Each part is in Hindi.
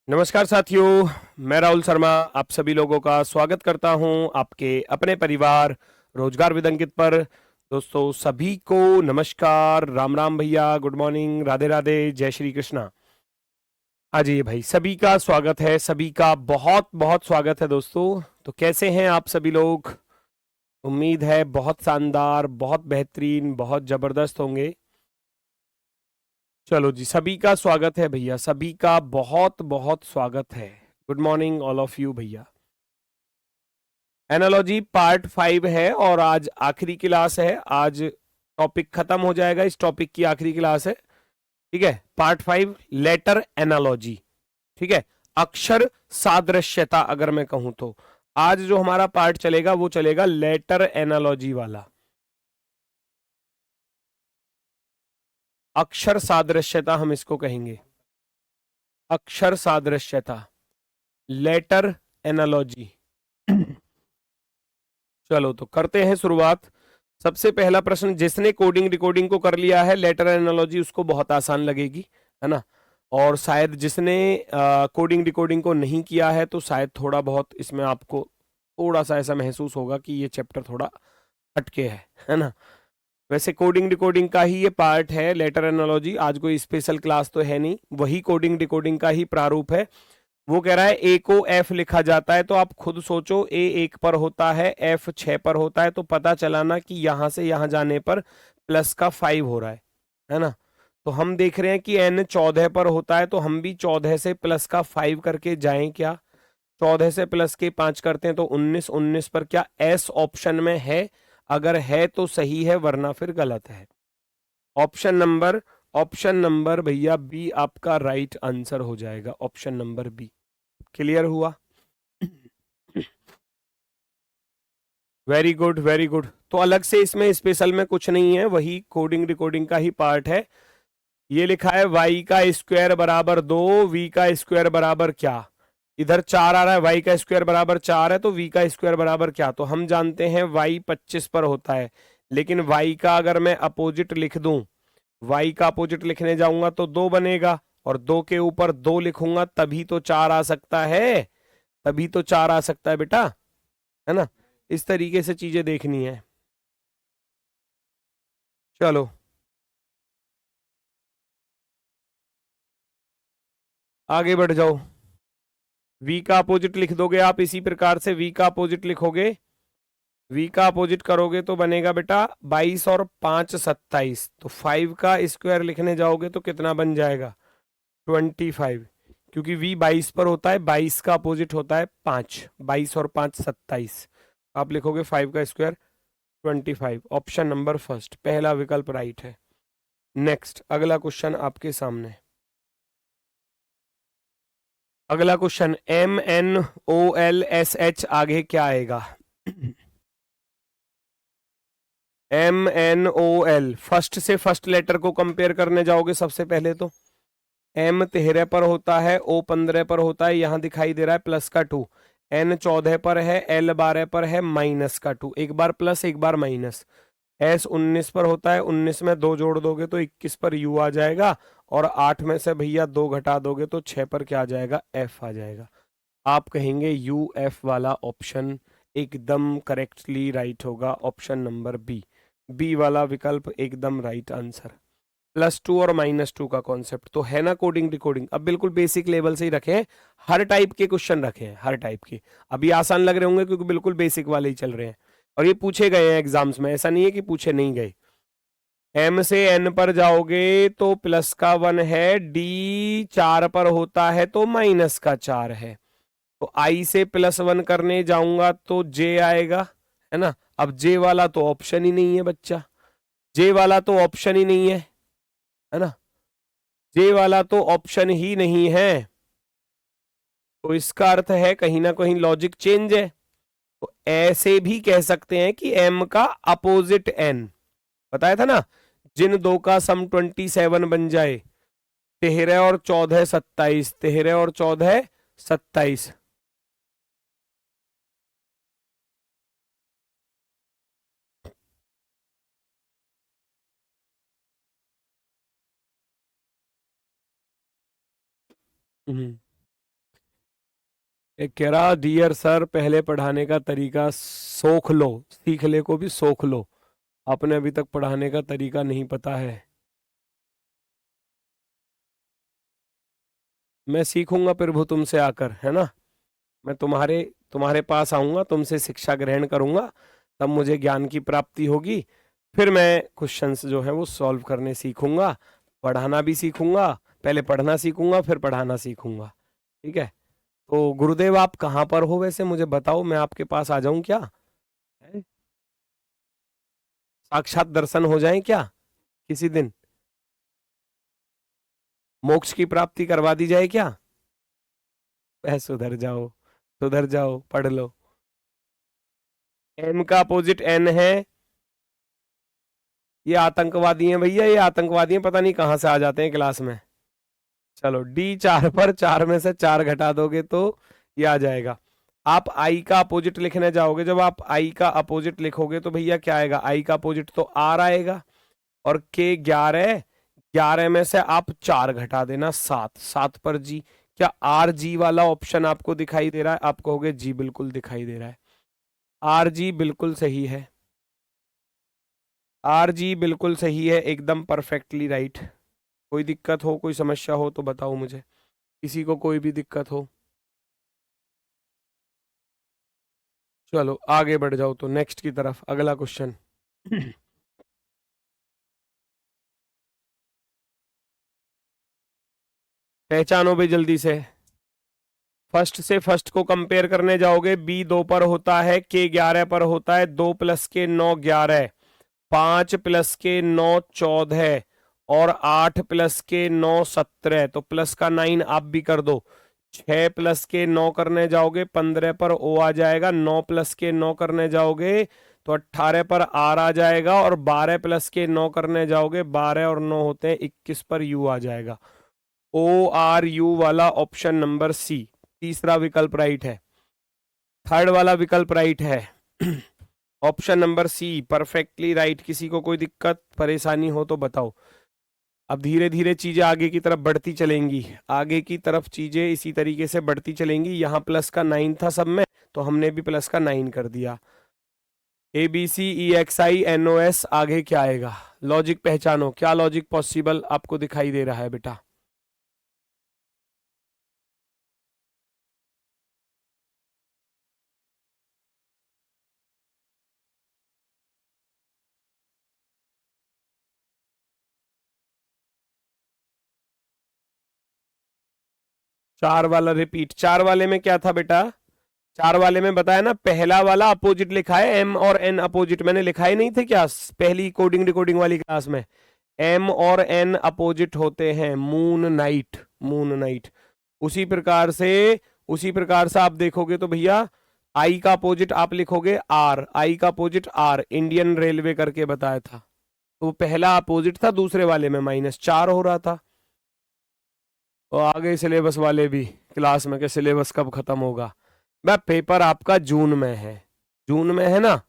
नमस्कार साथियों, मैं राहुल शर्मा आप सभी लोगों का स्वागत करता हूं आपके अपने परिवार रोजगार विद अंकित पर। दोस्तों सभी को नमस्कार, राम राम भैया, गुड मॉर्निंग, राधे राधे, जय श्री कृष्णा। हाँ जी भाई, सभी का स्वागत है, सभी का बहुत बहुत स्वागत है दोस्तों। तो कैसे हैं आप सभी लोग? उम्मीद है बहुत शानदार, बहुत बेहतरीन, बहुत जबरदस्त होंगे। चलो जी, सभी का स्वागत है भैया, सभी का बहुत बहुत स्वागत है। Good morning all of you भैया। एनालॉजी पार्ट 5 है और आज आखिरी क्लास है। आज टॉपिक खत्म हो जाएगा, इस टॉपिक की आखिरी क्लास है। ठीक है, पार्ट 5 लेटर एनालॉजी। ठीक है, अक्षर सादृश्यता अगर मैं कहूं तो आज जो हमारा पार्ट चलेगा वो चलेगा लेटर एनालॉजी वाला। अक्षर सादृश्यता हम इसको कहेंगे, अक्षर सादृश्यता, लेटर एनालॉजी। चलो तो करते हैं शुरुआत। सबसे पहला प्रश्न, जिसने कोडिंग डिकोडिंग को कर लिया है लेटर एनालॉजी उसको बहुत आसान लगेगी, है ना। और शायद जिसने कोडिंग डिकोडिंग को नहीं किया है तो शायद थोड़ा बहुत इसमें आपको थोड़ा सा ऐसा महसूस होगा कि ये चैप्टर थोड़ा हटके है ना। वैसे कोडिंग डिकोडिंग का ही ये पार्ट है लेटर एनालॉजी। आज कोई स्पेशल क्लास तो है नहीं, वही कोडिंग डिकोडिंग का ही प्रारूप है। वो कह रहा है ए को एफ लिखा जाता है, तो आप खुद सोचो, ए 1 पर होता है, एफ 6 पर होता है, तो पता चलाना कि यहां से यहां जाने पर प्लस का 5 हो रहा है ना। तो हम देख रहे हैं कि एन 14 पर होता है, तो हम भी 14 से प्लस का 5 करके जाएं क्या? 14 से प्लस के 5 करते हैं तो 19, 19 पर क्या एस ऑप्शन में है? अगर है तो सही है, वरना फिर गलत है। ऑप्शन नंबर भैया बी आपका राइट आंसर हो जाएगा, ऑप्शन नंबर बी। क्लियर हुआ? Very good very good. तो अलग से इसमें स्पेशल में कुछ नहीं है, वही कोडिंग डिकोडिंग का ही पार्ट है। ये लिखा है वाई का स्क्वायर बराबर 2, वी का स्क्वायर बराबर क्या? इधर 4 आ रहा है, वाई का स्क्वायर बराबर 4 है, तो वी का स्क्वायर बराबर क्या? तो हम जानते हैं वाई 25 पर होता है, लेकिन वाई का अगर मैं अपोजिट लिख दूं, वाई का अपोजिट लिखने जाऊंगा तो 2 बनेगा, और 2 के ऊपर 2 लिखूंगा तभी तो 4 आ सकता है, तभी तो 4 आ सकता है बेटा, है ना। इस तरीके से चीजें देखनी है। चलो आगे बढ़ जाओ। v का अपोजिट लिख दोगे आप इसी प्रकार से, v का अपोजिट लिखोगे, v का अपोजिट करोगे तो बनेगा बेटा 22 और 5 27, तो 5 का स्क्वायर लिखने जाओगे तो कितना बन जाएगा? 25, क्योंकि v 22 पर होता है, 22 का अपोजिट होता है 5, 22 और 5 27। आप लिखोगे 5 का स्क्वायर 25। ऑप्शन नंबर फर्स्ट, पहला विकल्प राइट है। नेक्स्ट अगला क्वेश्चन आपके सामने। अगला क्वेश्चन, MNOLSH आगे क्या आएगा? MNOL, फर्स्ट से फर्स्ट लेटर को कंपेयर करने जाओगे सबसे पहले तो M 13 पर होता है, O 15 पर होता है, यहां दिखाई दे रहा है प्लस का 2, N 14 पर है, L 12 पर है, माइनस का 2, एक बार प्लस एक बार माइनस। S 19 पर होता है, 19 में 2 जोड़ दोगे तो 21 पर U आ जाएगा, और 8 में से भैया 2 घटा दोगे तो 6 पर क्या आ जाएगा? F आ जाएगा। आप कहेंगे UF वाला ऑप्शन एकदम करेक्टली राइट होगा, ऑप्शन नंबर बी, बी वाला विकल्प एकदम राइट आंसर। +2 और -2 का कॉन्सेप्ट तो है ना कोडिंग डिकोडिंग, अब बिल्कुल बेसिक लेवल से ही रखे हैं, हर टाइप के क्वेश्चन रखे हैं, हर टाइप के। अभी आसान लग रहे होंगे क्योंकि बिल्कुल बेसिक वाले ही चल रहे हैं, और ये पूछे गए हैं एग्जाम्स में, ऐसा नहीं है कि पूछे नहीं गए। M से N पर जाओगे तो प्लस का 1 है, D 4 पर होता है तो माइनस का 4 है, तो I से +1 करने जाऊंगा तो J आएगा, है ना। अब J वाला तो ऑप्शन ही नहीं है बच्चा, J वाला तो ऑप्शन ही नहीं है ना, J वाला तो ऑप्शन ही नहीं है, तो इसका अर्थ है कहीं ना कहीं लॉजिक चेंज है। तो ऐसे भी कह सकते हैं कि M का अपोजिट N, बताया था ना, जिन दो का सम 27 बन जाए, 13 और 14 27, 13 और 14 27। एक कह रहा डियर सर पहले पढ़ाने का तरीका सोख लो, सीख ले को भी सोख लो, आपने अभी तक पढ़ाने का तरीका नहीं पता है। मैं सीखूंगा प्रभु तुमसे आकर, है ना। मैं तुम्हारे तुम्हारे पास आऊंगा, तुमसे शिक्षा ग्रहण करूंगा, तब मुझे ज्ञान की प्राप्ति होगी। फिर मैं क्वेश्चंस जो है वो सॉल्व करने सीखूंगा, पढ़ाना भी सीखूंगा। पहले पढ़ना सीखूंगा फिर पढ़ाना सीखूंगा, ठीक है। तो गुरुदेव आप कहाँ पर हो वैसे, मुझे बताओ, मैं आपके पास आ जाऊं क्या? हैं? साक्षात दर्शन हो जाए क्या किसी दिन? मोक्ष की प्राप्ति करवा दी जाए क्या? सुधर जाओ, सुधर जाओ, पढ़ लो। एम का अपोजिट एन है, ये आतंकवादी हैं भैया, ये आतंकवादी हैं, पता नहीं कहां से आ जाते हैं क्लास में। चलो डी 4 पर 4 में से 4 घटा दोगे तो ये आ जाएगा। आप आई का अपोजिट लिखने जाओगे, जब आप आई का अपोजिट लिखोगे तो भैया क्या आएगा? आई का अपोजिट तो आर आएगा, और के 11, 11 में से आप 4 घटा देना 7, 7 पर जी। क्या आर जी वाला ऑप्शन आपको दिखाई दे रहा है? आप कहोगे जी बिल्कुल दिखाई दे रहा है, आर जी बिल्कुल सही है, आर जी बिल्कुल सही है, एकदम परफेक्टली राइट। कोई दिक्कत हो, कोई समस्या हो तो बताओ मुझे, किसी को कोई भी दिक्कत हो। चलो आगे बढ़ जाओ तो नेक्स्ट की तरफ, अगला क्वेश्चन। पहचानो भाई जल्दी फर्स्ट से फर्स्ट को कंपेयर करने जाओगे, बी 2 पर होता है, के 11 पर होता है, 2 प्लस के 9 11, 5 प्लस के 9 14, और 8 प्लस के 9 17, तो प्लस का 9 आप भी कर दो। 6 प्लस के 9 करने जाओगे 15 पर ओ आ जाएगा, 9 प्लस के 9 करने जाओगे तो 18 पर आर आ जाएगा, और 12 प्लस के 9 करने जाओगे 12 और 9 होते हैं 21 पर यू आ जाएगा। ओ आर यू वाला ऑप्शन नंबर सी, तीसरा विकल्प राइट है, थर्ड वाला विकल्प राइट है। Option number C perfectly right. किसी को कोई दिक्कत परेशानी हो तो बताओ। अब धीरे धीरे चीजें आगे की तरफ बढ़ती चलेंगी, आगे की तरफ चीजें इसी तरीके से बढ़ती चलेंगी। यहाँ प्लस का 9 था सब में, तो हमने भी प्लस का 9 कर दिया। A B C E X I N O S, आगे क्या आएगा? लॉजिक पहचानो, क्या लॉजिक पॉसिबल आपको दिखाई दे रहा है बेटा? चार वाला रिपीट, चार वाले में क्या था बेटा? चार वाले में बताया ना, पहला वाला अपोजिट लिखा है, एम और एन अपोजिट मैंने लिखाए नहीं थे क्या पहली कोडिंग डिकोडिंग वाली क्लास में? एम और एन अपोजिट होते हैं, मून नाइट, मून नाइट। उसी प्रकार से आप देखोगे तो भैया आई का अपोजिट आप लिखोगे आर, आई का अपोजिट आर, इंडियन रेलवे करके बताया था, तो पहला अपोजिट था, दूसरे वाले में -4 हो रहा था। तो आगे सिलेबस वाले भी क्लास में के सिलेबस कब खत्म होगा? मैं पेपर आपका जून में है, जून में है ना।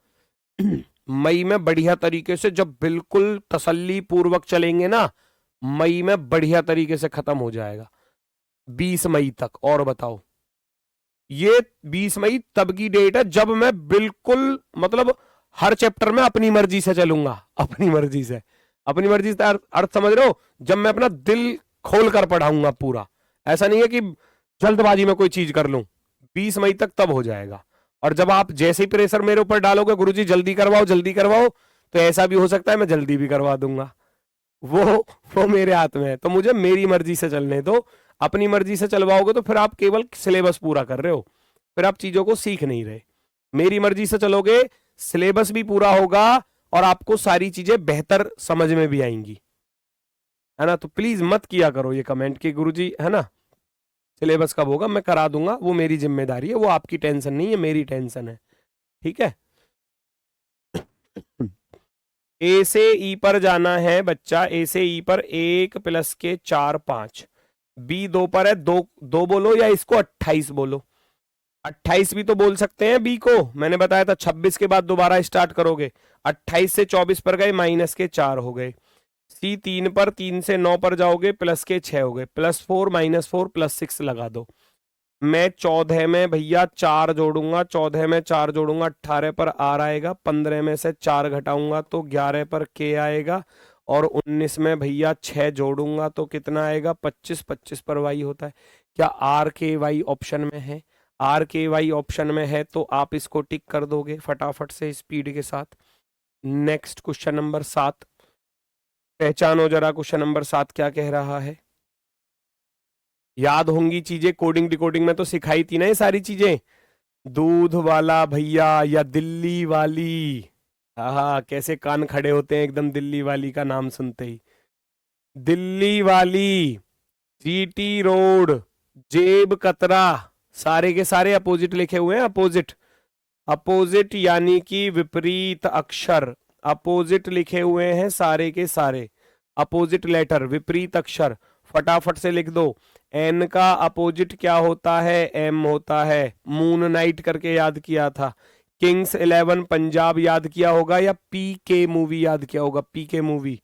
मई में बढ़िया तरीके से जब बिल्कुल तसल्ली पूर्वक चलेंगे ना, मई में बढ़िया तरीके से खत्म हो जाएगा, 20 मई तक। और बताओ, ये 20 मई तब की डेट है जब मैं बिल्कुल मतलब हर चैप्टर में अपनी मर्जी से चलूंगा, अपनी मर्जी से, अपनी मर्जी से अर्थ समझ रहे हो? जब मैं अपना दिल खोल कर पढ़ाऊंगा पूरा, ऐसा नहीं है कि जल्दबाजी में कोई चीज कर लूं। 20 मई तक तब हो जाएगा। और जब आप जैसे ही प्रेशर मेरे ऊपर डालोगे, गुरुजी जल्दी करवाओ जल्दी करवाओ, तो ऐसा भी हो सकता है मैं जल्दी भी करवा दूंगा। वो वो मेरे हाथ में है, तो मुझे मेरी मर्जी से चलने दो। अपनी मर्जी से चलवाओगे तो फिर आप केवल सिलेबस पूरा कर रहे हो, फिर आप चीजों को सीख नहीं रहे। मेरी मर्जी से चलोगे, सिलेबस भी पूरा होगा और आपको सारी चीजें बेहतर समझ में भी आएंगी, है ना। तो प्लीज मत किया करो ये कमेंट कि गुरुजी, है ना, सिलेबस कब होगा, मैं करा दूंगा, वो मेरी जिम्मेदारी है, वो आपकी टेंशन नहीं है, मेरी टेंशन है, ठीक है। ए से ई पर जाना है बच्चा, ए से ई पर 1 प्लस के 4 5, बी 2 पर है, 2 2 बोलो या इसको 28 बोलो, 28 भी तो बोल सकते हैं बी को, मैंने बताया था 26 के बाद दोबारा स्टार्ट करोगे। 28 से 24 पर गए, -4 हो गए। सी 3 पर, 3 से 9 पर जाओगे, +6 हो गए, +4 -4 +6 लगा दो। मैं 14 में भैया 4 जोड़ूंगा, 14 में 4 जोड़ूंगा 18 पर आर आएगा, 15 में से 4 घटाऊंगा तो 11 पर के आएगा, और 19 में भैया 6 जोड़ूंगा तो कितना आएगा 25, 25 पर वाई होता है। क्या आर के वाई ऑप्शन में है? आर के वाई ऑप्शन में है तो आप इसको टिक कर दोगे फटाफट से स्पीड के साथ। नेक्स्ट क्वेश्चन नंबर 7, पहचानो जरा क्वेश्चन नंबर 7 क्या कह रहा है। याद होंगी चीजें, कोडिंग डिकोडिंग में तो सिखाई थी ना ये सारी चीजें। दूध वाला भैया या दिल्ली वाली, हाँ कैसे कान खड़े होते हैं एकदम दिल्ली वाली का नाम सुनते ही। दिल्ली वाली, जीटी रोड, जेब कतरा, सारे के सारे अपोजिट लिखे हुए हैं। अपोजिट, अपोजिट यानी कि विपरीत अक्षर, अपोजिट लिखे हुए हैं सारे के सारे, अपोजिट लेटर विपरीत अक्षर। फटाफट से लिख दो। एन का अपोजिट क्या होता है? एम होता है। मून नाइट करके याद किया था, किंग्स 11 पंजाब याद किया होगा, या पी के मूवी याद किया होगा, पी के मूवी।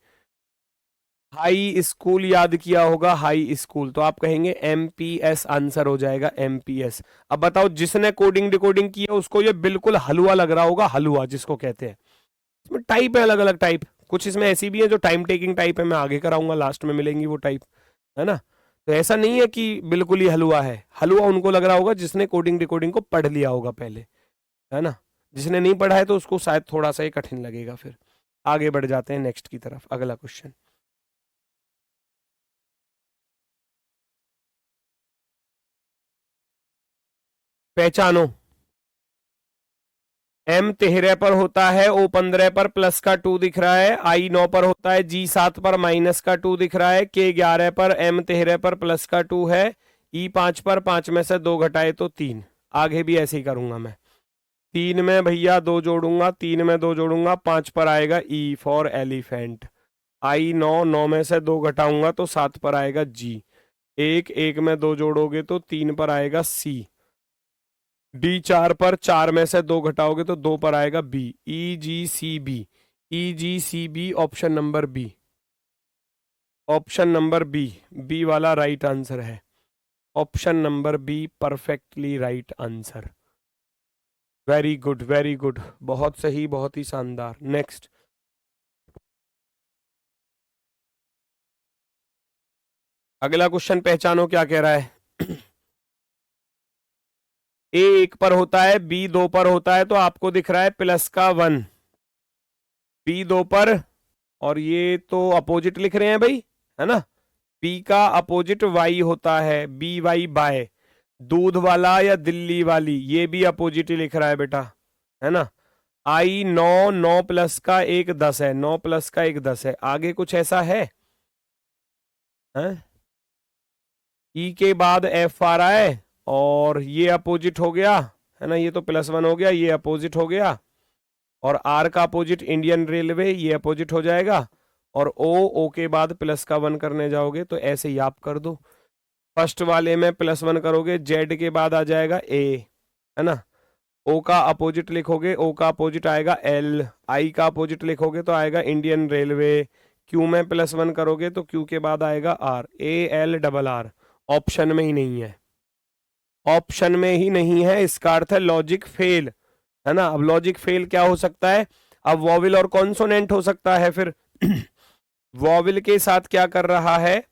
हाई स्कूल याद किया होगा, हाई स्कूल, तो आप कहेंगे एमपीएस आंसर हो जाएगा, एमपीएस। अब बताओ जिसने कोडिंग डिकोडिंग किया उसको ये बिल्कुल हलवा लग रहा होगा, हलवा जिसको कहते हैं। इसमें टाइप है अलग अलग टाइप, कुछ इसमें ऐसी भी है जो टाइम टेकिंग टाइप है, मैं आगे कराऊंगा, लास्ट में मिलेंगी वो टाइप, है ना। तो ऐसा नहीं है कि बिल्कुल ही हलवा है, हलवा उनको लग रहा होगा जिसने कोडिंग डिकोडिंग को पढ़ लिया होगा पहले, है ना। जिसने नहीं पढ़ा है तो उसको शायद थोड़ा सा ही कठिन लगेगा। फिर आगे बढ़ जाते हैं नेक्स्ट की तरफ, अगला क्वेश्चन। पहचानो। एम 13 पर होता है, ओ 15 पर प्लस का 2 दिख रहा है, आई 9 पर होता है, जी 7 पर माइनस का 2 दिख रहा है, के 11 पर, एम 13 पर प्लस का 2 है, ई 5 पर 5 में से 2 घटाए तो 3। आगे भी ऐसे ही करूंगा मैं। 3 में भैया 2 जोड़ूंगा, 3 में 2 जोड़ूंगा, 5 पर आएगा ई फॉर एलिफेंट। आई 9, 9 में से 2 घटाऊंगा तो 7 पर आएगा जी। 1, 1 में 2 जोड़ोगे तो 3 पर आएगा सी। डी 4 पर, 4 में से 2 घटाओगे तो 2 पर आएगा B. E G C B, E G C B, option number B, option number B, B वाला राइट आंसर है। Option number B perfectly right answer. Very good, very good, बहुत सही, बहुत ही शानदार। नेक्स्ट, अगला क्वेश्चन पहचानो क्या कह रहा है। ए 1 पर होता है, बी 2 पर होता है, तो आपको दिख रहा है प्लस का 1, बी 2 पर, और ये तो अपोजिट लिख रहे हैं भाई, है ना। बी का अपोजिट वाई होता है, बी वाई बाय। दूध वाला या दिल्ली वाली, ये भी अपोजिट ही लिख रहा है बेटा, है ना। आई 9, 9 प्लस का 1 10 है, 9 प्लस का 1 10 है। आगे कुछ ऐसा है, हैं? ई के बाद एफ आ रहा है, और ये अपोजिट हो गया, है ना, ये तो +1 हो गया, ये अपोजिट हो गया, और आर का अपोजिट इंडियन रेलवे, ये अपोजिट हो जाएगा, और ओ के बाद +1 करने जाओगे तो ऐसे ही आप कर दो। फर्स्ट वाले में +1 करोगे, जेड के बाद आ जाएगा ए, है ना। ओ का अपोजिट लिखोगे, ओ का अपोजिट आएगा एल। आई का अपोजिट लिखोगे तो आएगा इंडियन रेलवे। क्यू में +1 करोगे तो क्यू के बाद आएगा आर, ALRR। ऑप्शन में ही नहीं है, ऑप्शन में ही नहीं है, इसका अर्थ है लॉजिक फेल, है ना। अब लॉजिक फेल क्या हो सकता है? अब वॉविल और कॉन्सोनेंट हो सकता है। फिर वॉविल के साथ क्या कर रहा है?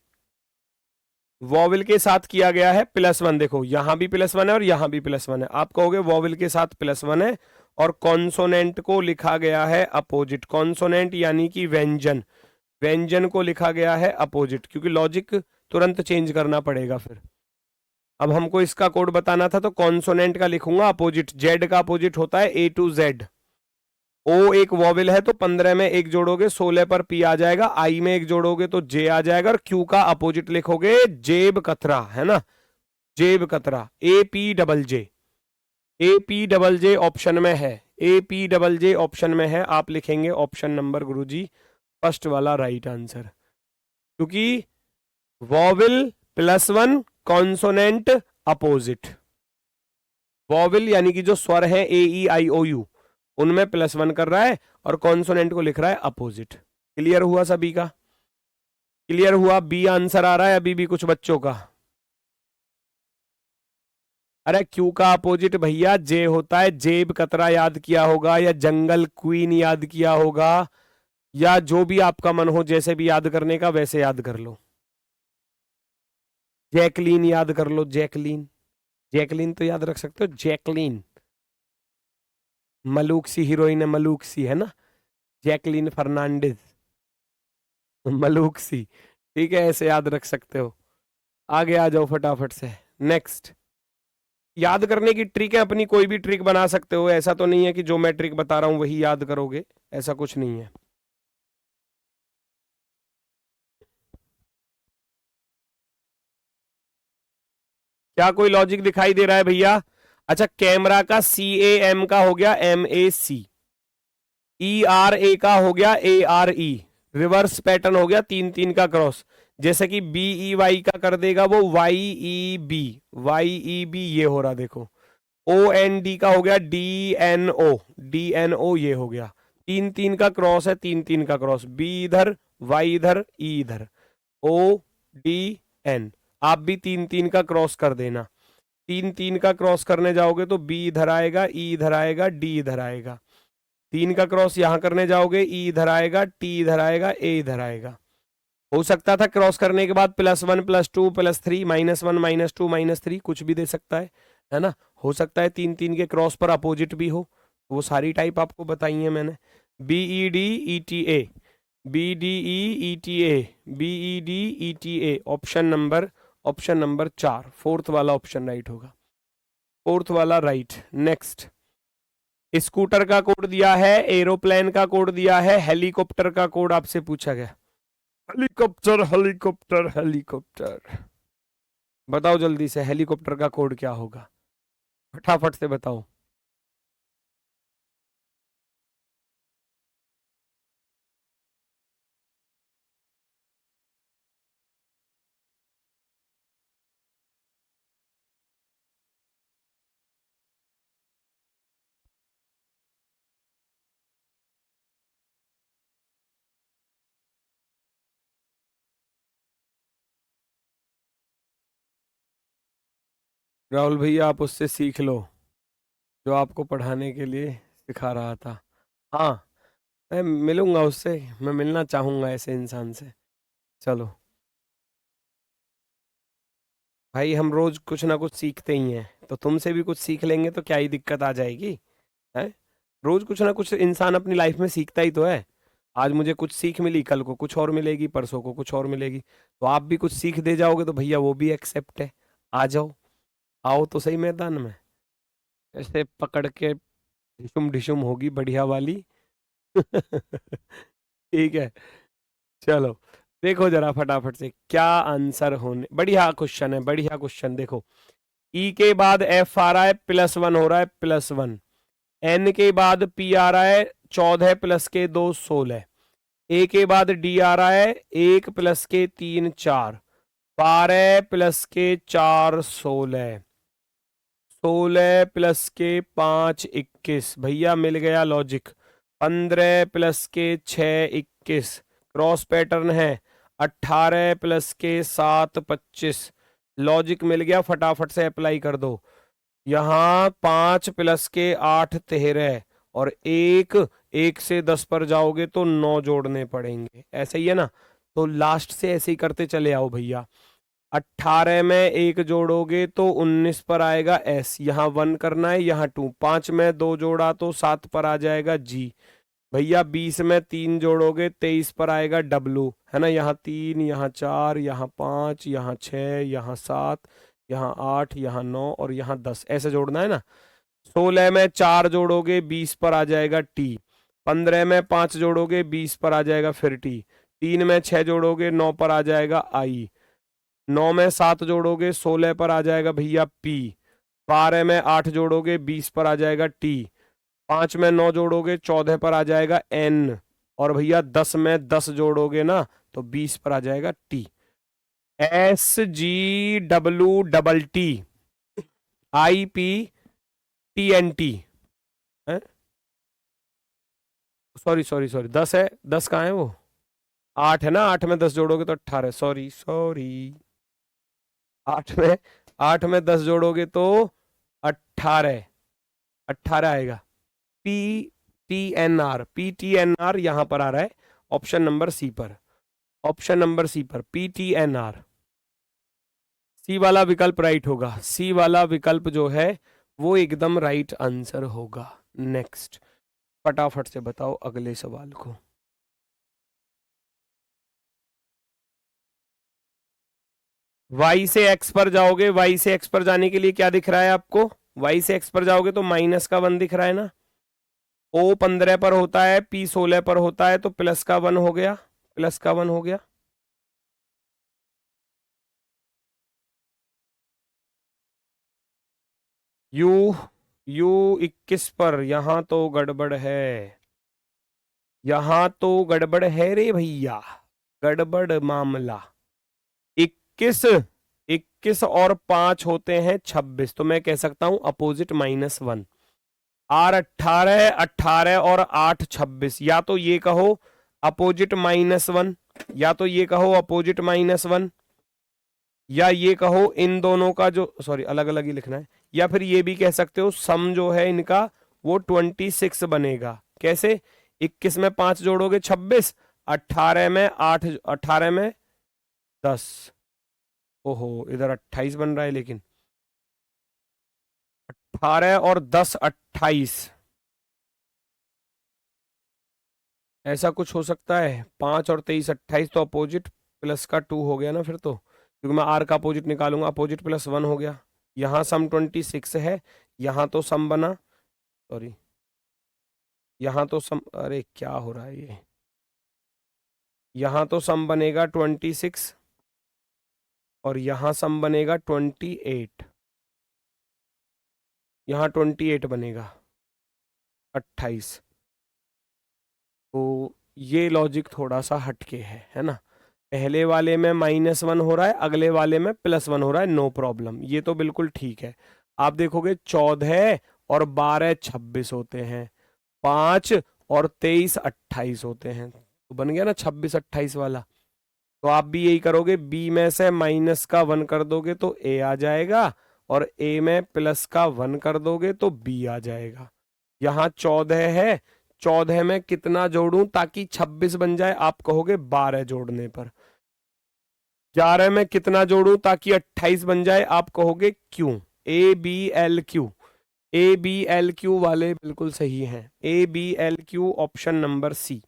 वॉविल के साथ किया गया है +1, देखो यहां भी +1 है और यहां भी +1 है। आप कहोगे वॉविल के साथ +1 है, और कॉन्सोनेंट को लिखा गया है अपोजिट। कॉन्सोनेंट यानी कि व्यंजन, व्यंजन को लिखा गया है अपोजिट, क्योंकि लॉजिक तुरंत चेंज करना पड़ेगा। फिर अब हमको इसका कोड बताना था, तो कॉन्सोनेंट का लिखूंगा अपोजिट, जेड का अपोजिट होता है A to Z। ओ एक वॉविल है तो 15 में 1 जोड़ोगे 16 पर पी आ जाएगा, आई में 1 जोड़ोगे तो जे आ जाएगा, और क्यू का अपोजिट लिखोगे जेब कतरा, है ना, जेब कतरा, APJJ। APJJ ऑप्शन में है, APJJ ऑप्शन में है, आप लिखेंगे ऑप्शन नंबर गुरुजी फर्स्ट वाला राइट आंसर, क्योंकि वॉविल +1, कॉन्सोनेंट अपोजिट। वॉविल यानी कि जो स्वर है AEIOU, उनमें +1 कर रहा है, और कॉन्सोनेंट को लिख रहा है अपोजिट। क्लियर हुआ सभी का? क्लियर हुआ? बी आंसर आ रहा है अभी भी कुछ बच्चों का? अरे क्यू का अपोजिट भैया जे होता है। जेब कतरा याद किया होगा, या जंगल क्वीन याद किया होगा, या जो भी आपका मन हो जैसे भी याद करने का वैसे याद कर लो। जैकलीन याद कर लो, जैकलीन। जैकलीन तो याद रख सकते हो, जैकलीन। मलूक सी हीरोइन है, मलूक सी है ना, जैकलीन फर्नांडिस। मलूक सी। ठीक है, ऐसे याद रख सकते हो। आगे आ जाओ फटाफट से। नेक्स्ट। याद करने की ट्रिक है अपनी, कोई भी ट्रिक बना सकते हो, ऐसा तो नहीं है कि जो मैं ट्रिक बता रहा हूं वही याद करोगे, ऐसा कुछ नहीं है। क्या कोई लॉजिक दिखाई दे रहा है भैया? अच्छा, कैमरा का CAM का हो गया MAC, ERA का हो गया ARE, रिवर्स पैटर्न हो गया 3 3 का क्रॉस। जैसे कि BEY का कर देगा वो YEB, YEB ये हो रहा देखो। OND का हो गया DNO, DNO ये हो गया। 3 3 का क्रॉस है, 3 3 का क्रॉस। B इधर, Y इधर, E इधर, ODN। आप भी 3 3 का क्रॉस कर देना। 3 3 का क्रॉस करने जाओगे तो B इधर आएगा, E इधर आएगा, D इधर आएगा। 3 का क्रॉस यहां करने जाओगे, E इधर आएगा, T इधर आएगा, A इधर आएगा। हो सकता था क्रॉस करने के बाद +1 +2 +3 -1 -2 -3 कुछ भी दे सकता है ना। हो सकता है 3 3 के क्रॉस पर अपोजिट भी हो। वो सारी टाइप आपको बताई है मैंने। BEDETA, BDEETA, BEDETA, option number 4, fourth वाला ऑप्शन राइट होगा, फोर्थ वाला राइट। नेक्स्ट। स्कूटर का कोड दिया है, एरोप्लेन का कोड दिया है, हेलीकॉप्टर का कोड आपसे पूछा गया। हेलीकॉप्टर हेलीकॉप्टर हेलीकॉप्टर, बताओ जल्दी से हेलीकॉप्टर का कोड क्या होगा, फटाफट से बताओ। राहुल भैया आप उससे सीख लो जो आपको पढ़ाने के लिए सिखा रहा था। हाँ, मैं मिलूंगा उससे, मैं मिलना चाहूंगा ऐसे इंसान से। चलो भाई, हम रोज कुछ ना कुछ सीखते ही हैं, तो तुमसे भी कुछ सीख लेंगे तो क्या ही दिक्कत आ जाएगी है। रोज कुछ ना कुछ इंसान अपनी लाइफ में सीखता ही तो है। आज मुझे कुछ सीख मिली, कल को कुछ और मिलेगी, परसों को कुछ और मिलेगी। तो आप भी कुछ सीख दे जाओगे तो भैया वो भी एक्सेप्ट है। आ जाओ, आओ तो सही मैदान में। ऐसे पकड़ के ढिशुम ढिशुम होगी बढ़िया वाली। ठीक है, चलो देखो जरा फटाफट से क्या आंसर होने। बढ़िया क्वेश्चन है, बढ़िया क्वेश्चन। देखो, ई के बाद एफ आ रहा है, +1 हो रहा है, +1। एन के बाद पी आ रहा है, 14 प्लस के 2 16। ए के बाद डी आ रहा है, 1 प्लस के 3 4। 12 प्लस के 4 16। 16 प्लस के 5 21। भैया मिल गया लॉजिक। 15 प्लस के 6 21, क्रॉस पैटर्न है। 18 प्लस के 7 25, लॉजिक मिल गया, फटाफट से अप्लाई कर दो। यहाँ 5 प्लस के 8 13, और एक, 1 से 10 पर जाओगे तो 9 जोड़ने पड़ेंगे, ऐसे ही है ना। तो लास्ट से ऐसे ही करते चले आओ भैया। 18 में 1 जोड़ोगे तो 19 पर आएगा S, यहाँ 1 करना है, यहाँ 2। 5 में 2 जोड़ा तो 7 पर आ जाएगा G। भैया 20 में 3 जोड़ोगे 23 पर आएगा W, है ना। यहाँ 3, यहाँ 4, यहाँ 5, यहाँ 6, यहाँ 7, यहाँ 8, यहाँ 9 और यहाँ 10, ऐसे जोड़ना है ना। 16 में 4 जोड़ोगे 20 पर आ जाएगा T। 15 में 5 जोड़ोगे 20 पर आ जाएगा फिर T। 3 में 6 जोड़ोगे 9 पर आ जाएगा I। 9 में 7 जोड़ोगे 16 पर आ जाएगा भैया P। 12 में 8 जोड़ोगे 20 पर आ जाएगा T। 5 में 9 जोड़ोगे 14 पर आ जाएगा N। और भैया 10 में 10 जोड़ोगे ना तो 20 पर आ जाएगा T। SGWTT IPTNT है। सॉरी सॉरी सॉरी, 10 है, 10 कहाँ है वो, 8 है ना। 8 में 10 जोड़ोगे तो 18, सॉरी सॉरी। 8 में 10 जोड़ोगे तो 18 18 आएगा। PTNR PTNR यहां पर आ रहा है ऑप्शन नंबर सी पर, ऑप्शन नंबर सी पर PTNR। सी वाला विकल्प राइट होगा, सी वाला विकल्प जो है वो एकदम राइट आंसर होगा। नेक्स्ट, फटाफट से बताओ अगले सवाल को। y से x पर जाओगे, y से x पर जाने के लिए क्या दिख रहा है आपको? y से x पर जाओगे तो माइनस का 1 दिख रहा है ना। o 15 पर होता है, p 16 पर होता है, तो प्लस का 1 हो गया, प्लस का 1 हो गया। u u 21 पर, यहां तो गड़बड़ है, यहां तो गड़बड़ है रे भैया, गड़बड़ मामला। 21 21 और 5 होते हैं 26, तो मैं कह सकता हूं अपोजिट -1। R 18 18 और 8 26, या तो ये कहो अपोजिट -1, या तो ये कहो अपोजिट -1, या ये कहो इन दोनों का जो, सॉरी अलग अलग ही लिखना है, या फिर ये भी कह सकते हो सम जो है इनका वो 26 बनेगा। कैसे? 21 में 5 जोड़ोगे 26, 18 में 8, 18 में 10, ओहो इधर 28 बन रहा है, लेकिन 18 और 10 28, ऐसा कुछ हो सकता है। 5 और 23 28, तो अपोजिट प्लस का 2 हो गया ना फिर तो, क्योंकि मैं आर का अपोजिट निकालूंगा, अपोजिट +1 हो गया। यहाँ सम 26 है, यहाँ तो सम बना, सॉरी यहाँ तो सम, अरे क्या हो रहा है ये, यहाँ तो सम बनेगा 26 और यहाँ सम बनेगा 28, यहाँ 28 बनेगा 28। तो ये लॉजिक थोड़ा सा हटके है ना। पहले वाले में -1 हो रहा है, अगले वाले में +1 हो रहा है, नो प्रॉब्लम, ये तो बिल्कुल ठीक है। आप देखोगे 14 और 12 26 होते हैं, 5 और 23 28 होते हैं, तो बन गया ना 26 28 वाला। तो आप भी यही करोगे, बी में से -1 कर दोगे तो ए आ जाएगा, और ए में +1 कर दोगे तो बी आ जाएगा। यहाँ 14 है, 14 में कितना जोड़ूं ताकि 26 बन जाए? आप कहोगे 12 जोड़ने पर। 11 में कितना जोड़ूं ताकि 28 बन जाए? आप कहोगे क्यों? ABLQ, ABLQ वाले बिल्कुल सही हैं, ABLQ ऑप्शन नंबर सी,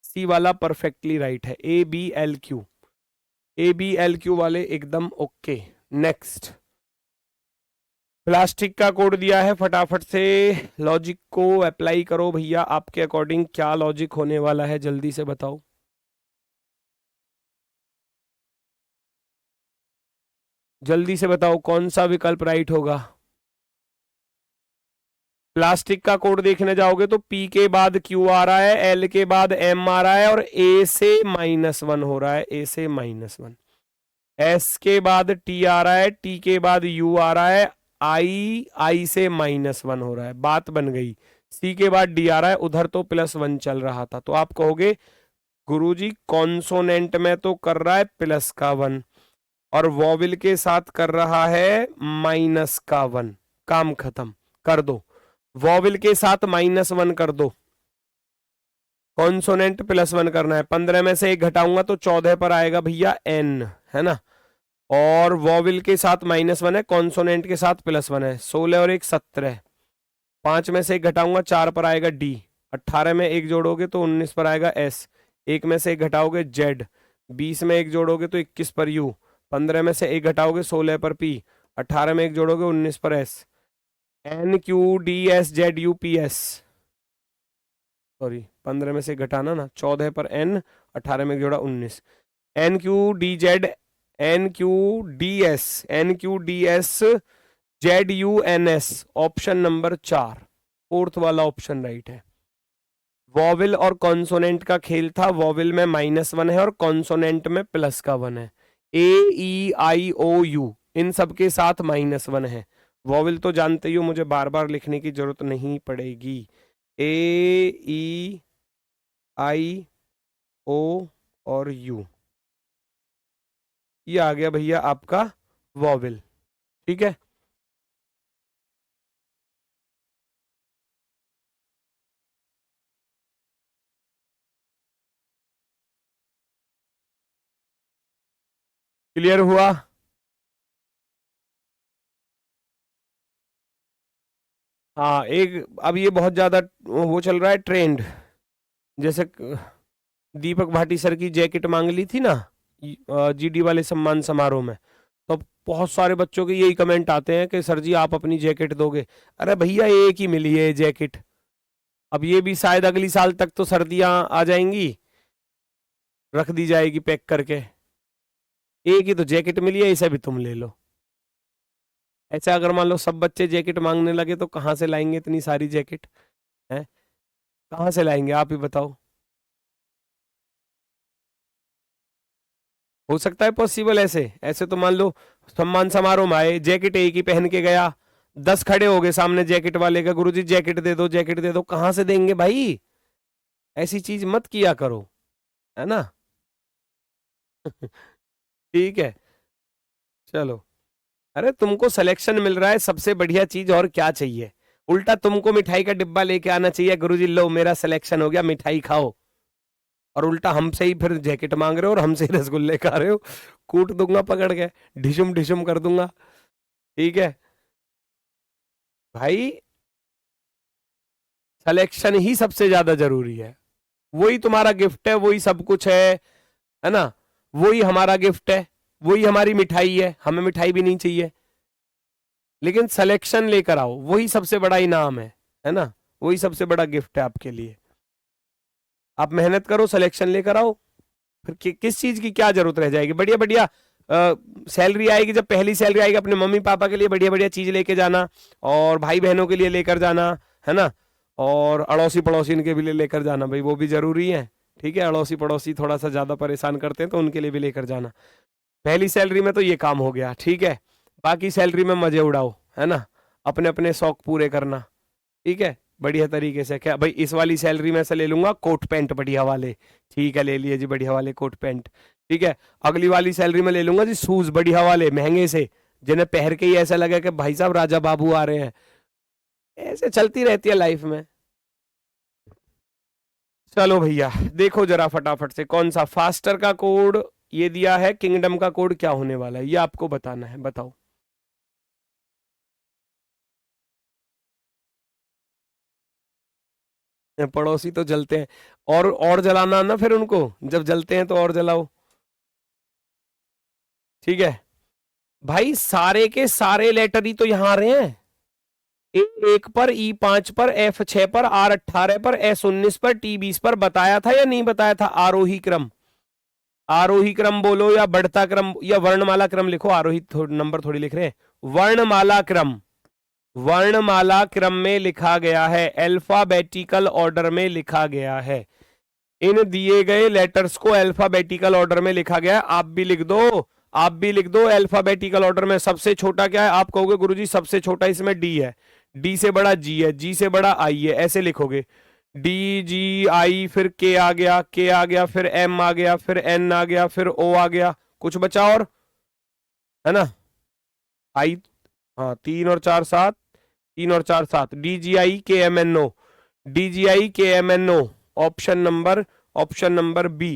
सी वाला परफेक्टली राइट है। ABLQ, ABLQ वाले एकदम ओके। नेक्स्ट, प्लास्टिक का कोड दिया है, फटाफट से लॉजिक को अप्लाई करो भैया, आपके अकॉर्डिंग क्या लॉजिक होने वाला है, जल्दी से बताओ। जल्दी से बताओ कौन सा विकल्प राइट होगा। प्लास्टिक का कोड देखने जाओगे तो P के बाद Q आ रहा है, L के बाद M आ रहा है, और A से -1 हो रहा है, A से -1। S के बाद T आ रहा है, T के बाद U आ रहा है, I से -1 हो रहा है, बात बन गई। C के बाद D आ रहा है, उधर तो +1 चल रहा था, तो आप कहोगे गुरुजी कॉन्सोनेंट में तो कर रहा है +1 और वॉविल के साथ कर रहा है -1, काम खत्म कर दो, वॉविल के साथ -1 कर दो, कॉन्सोनेंट +1 करना है। 15 में से 1 घटाऊंगा तो 14 पर आएगा भैया n, है ना, और वॉविल के साथ -1 है, कॉन्सोनेंट के साथ +1 है, 16 और 1 17, 5 में से 1 घटाऊंगा 4 पर आएगा d, 18 में 1 जोड़ोगे तो 19 पर आएगा s, 1 में से 1 घटाओगे z, 20 में 1 जोड़ोगे तो 21 पर u, 15 में से 1 घटाओगे 16 पर p, 18 में 1 जोड़ोगे 19 पर s, NQDSZUPS, सॉरी 15 में से घटाना ना, 14 पर n, 18 में जोड़ा 19, NQDSZUNS ऑप्शन नंबर 4, फोर्थ वाला ऑप्शन राइट है। वॉविल और कॉन्सोनेंट का खेल था, वॉविल में -1 है और कॉन्सोनेंट में +1 है। AEIOU इन सब के साथ -1 है। वॉविल तो जानते ही हो, मुझे बार बार लिखने की जरूरत नहीं पड़ेगी। AEIO और U, ये आ गया भैया आपका वॉविल, ठीक है। क्लियर हुआ? हाँ एक, अब ये बहुत ज्यादा वो चल रहा है ट्रेंड, जैसे दीपक भाटी सर की जैकेट मांग ली थी ना जीडी वाले सम्मान समारोह में, तो बहुत सारे बच्चों के यही कमेंट आते हैं कि सर जी आप अपनी जैकेट दोगे। अरे भैया एक ही मिली है जैकेट, अब ये भी शायद अगली साल तक तो सर्दियां आ जाएंगी, रख दी जाएगी पैक करके। एक ही तो जैकेट मिली है, इसे भी तुम ले लो। ऐसा अगर मान लो सब बच्चे जैकेट मांगने लगे तो कहाँ से लाएंगे इतनी सारी जैकेट? है, कहाँ से लाएंगे आप ही बताओ? हो सकता है पॉसिबल ऐसे? ऐसे तो मान लो सम्मान समारोह में आए, जैकेट एक ही पहन के गया, 10 खड़े हो गए सामने जैकेट वाले का, गुरुजी जैकेट दे दो जैकेट दे दो, कहाँ से देंगे भाई? ऐसी चीज मत किया करो, है ना? ठीक है, चलो। अरे तुमको सिलेक्शन मिल रहा है, सबसे बढ़िया चीज और क्या चाहिए? उल्टा तुमको मिठाई का डिब्बा लेके आना चाहिए, गुरुजी लो मेरा सिलेक्शन हो गया, मिठाई खाओ। और उल्टा हमसे ही फिर जैकेट मांग रहे हो और हमसे ही रसगुल्ले खा रहे हो। कूट दूंगा पकड़ के, ढिशुम ढिशुम कर दूंगा। ठीक है भाई, सिलेक्शन ही सबसे ज्यादा जरूरी है। वही तुम्हारा गिफ्ट है, वही सब कुछ है ना? वही हमारा गिफ्ट है, वही हमारी मिठाई है, हमें मिठाई भी नहीं चाहिए। लेकिन सिलेक्शन लेकर आओ, वही सबसे बड़ा इनाम है ना? वही सबसे बड़ा गिफ्ट है आपके लिए। आप मेहनत करो, सिलेक्शन लेकर आओ, फिर किस चीज की क्या जरूरत रह जाएगी? बढ़िया बढ़िया सैलरी आएगी, जब पहली सैलरी आएगी अपने मम्मी पापा के लिए बढ़िया बढ़िया चीज लेके जाना, और भाई बहनों के लिए लेकर जाना, है ना? और अड़ोसी पड़ोसी के भी लिए लेकर जाना, भाई वो भी जरूरी है। ठीक है, अड़ोसी पड़ोसी थोड़ा सा ज्यादा परेशान करते हैं तो उनके लिए भी लेकर जाना। पहली सैलरी में तो ये काम हो गया, ठीक है। बाकी सैलरी में मजे उड़ाओ, है ना? अपने अपने शौक पूरे करना, ठीक है, बढ़िया तरीके से। क्या भाई, इस वाली सैलरी में से ले लूंगा कोट पैंट बढ़िया वाले, ठीक है ले लिए जी बढ़िया वाले कोट पैंट। ठीक है, अगली वाली सैलरी में ले लूंगा जी शूज बढ़िया वाले महंगे से, जिन्हें पहन के ही ऐसा लगे कि भाई साहब राजा बाबू आ रहे हैं। ऐसे चलती रहती है लाइफ में। चलो भैया, देखो जरा फटाफट से कौन सा फास्टर का कोड ये दिया है, किंगडम का कोड क्या होने वाला है ये आपको बताना है, बताओ। पड़ोसी तो जलते हैं, और जलाना ना फिर उनको, जब जलते हैं तो और जलाओ। ठीक है भाई, सारे के सारे लेटर ही तो यहाँ आ रहे हैं। ए 1 पर, E 5 पर, F 6 पर, R 18 पर, S 19 पर, T 20 पर। बताया था या नहीं बताया था? आरोही क्रम, आरोही क्रम बोलो या बढ़ता क्रम या वर्णमाला क्रम लिखो, आरोही नंबर थोड़ी लिख रहे हैं, वर्णमाला क्रम। वर्णमाला क्रम में लिखा गया है, अल्फाबेटिकल ऑर्डर में लिखा गया है। इन दिए गए लेटर्स को अल्फाबेटिकल ऑर्डर में लिखा गया है। आप भी लिख दो, आप भी लिख दो अल्फाबेटिकल ऑर्डर में। सबसे छोटा क्या है? आप कहोगे गुरुजी सबसे छोटा इसमें डी है, डी से बड़ा जी है, जी से बड़ा आई है, ऐसे लिखोगे। डी जी आई, फिर के आ गया, के आ गया, फिर एम आ गया, फिर एन आ गया, फिर ओ आ गया, कुछ बचा और? है ना? आई, हाँ 3 और 4 7, 3 और 4 7, D G I K M N O, D G I K M N O. Option number B,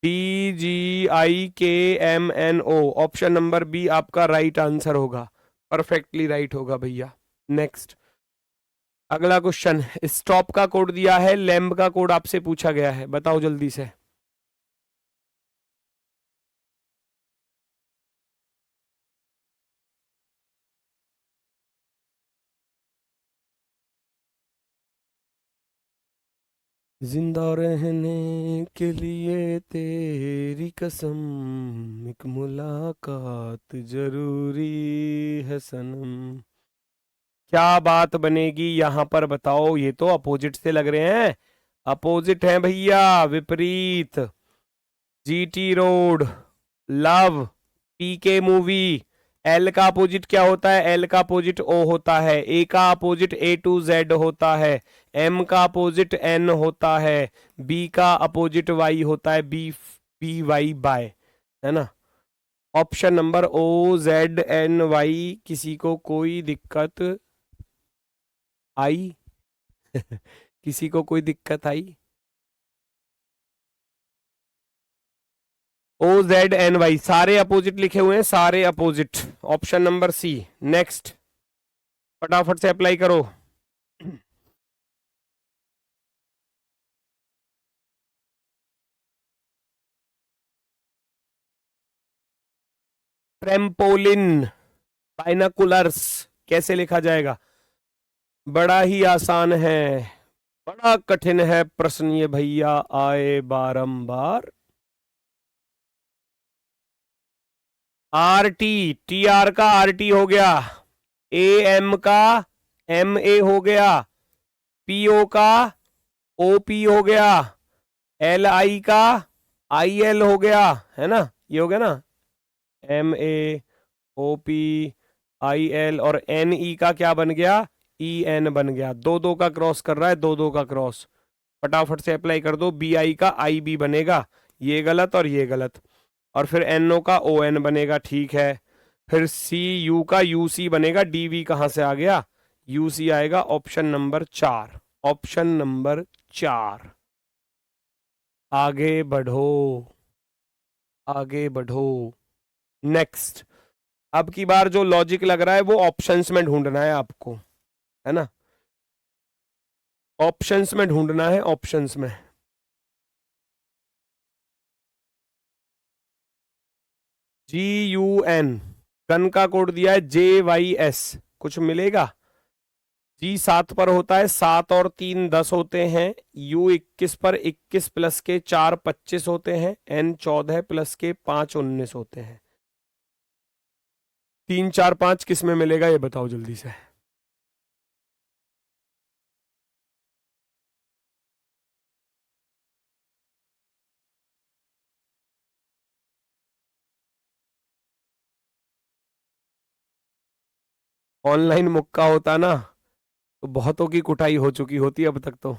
D G I K M N O, option number B आपका राइट आंसर होगा, परफेक्टली राइट होगा भैया। नेक्स्ट, अगला क्वेश्चन, स्टॉप का कोड दिया है, लैम्ब का कोड आपसे पूछा गया है, बताओ जल्दी से। जिंदा रहने के लिए तेरी कसम, एक मुलाकात जरूरी है सनम। क्या बात बनेगी यहाँ पर बताओ? ये तो अपोजिट से लग रहे हैं, अपोजिट है भैया, विपरीत। जीटी रोड, लव, पीके मूवी। एल का अपोजिट क्या होता है? एल का अपोजिट ओ होता है, ए का अपोजिट A to Z होता है, एम का अपोजिट एन होता है, बी का अपोजिट वाई होता है, बी वाई बाय, है ना? ऑप्शन नंबर OZNY, किसी को कोई दिक्कत आई? किसी को कोई दिक्कत आई? OZNY सारे अपोजिट लिखे हुए हैं, सारे opposite. Option number C. Next, फटाफट से अप्लाई करो। ट्रेम्पोलिन बाइनाकुलर्स कैसे लिखा जाएगा? बड़ा ही आसान है, बड़ा कठिन है प्रश्न ये भैया आए बारंबार। RT, TR का RT हो गया, AM का MA हो गया, PO का OP हो गया, LI का IL हो गया, है ना, ये हो गया ना, MA OP IL, और NE का क्या बन गया? EN बन गया। दो दो का क्रॉस कर रहा है, दो दो का क्रॉस। फटाफट से अप्लाई कर दो। BI का IB बनेगा, ये गलत और ये गलत, और फिर NO का ON बनेगा, ठीक है। फिर CU का UC बनेगा, DV कहां से आ गया? UC आएगा। Option number 4, option number 4। आगे बढ़ो, आगे बढ़ो। नेक्स्ट, अब की बार जो लॉजिक लग रहा है वो ऑप्शंस में ढूंढना है आपको, है ना, ऑप्शंस में ढूंढना है, ऑप्शंस में। GUN, गन का कोड दिया है JYS, कुछ मिलेगा? G 7 पर होता है, 7 और 3 10 होते हैं। U 21 पर 21 प्लस के 4 25 होते हैं। N 14 प्लस के 5 19 होते हैं। 3 4 5 किस में मिलेगा ये बताओ जल्दी से। ऑनलाइन मुक्का होता ना तो बहुतों की कुटाई हो चुकी होती अब तक तो।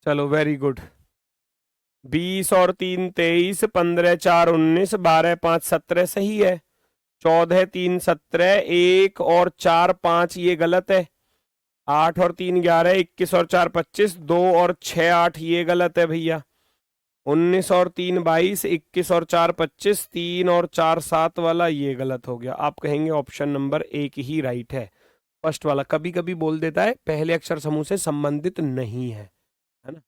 चलो वेरी गुड। 20 और 3 23, 15 4 19, 12 5 17 सही है। 14 3 17, 1 और 4 5 ये गलत है। 8 और 3 11, 21 और 4 25, 2 और 6 8 ये गलत है भैया। 19 और 3 22, 21 और 4 25, 3 और 4 7 वाला ये गलत हो गया। आप कहेंगे ऑप्शन नंबर 1 ही राइट है। फर्स्ट वाला कभी कभी बोल देता है पहले अक्षर समूह से संबंधित नहीं है ना।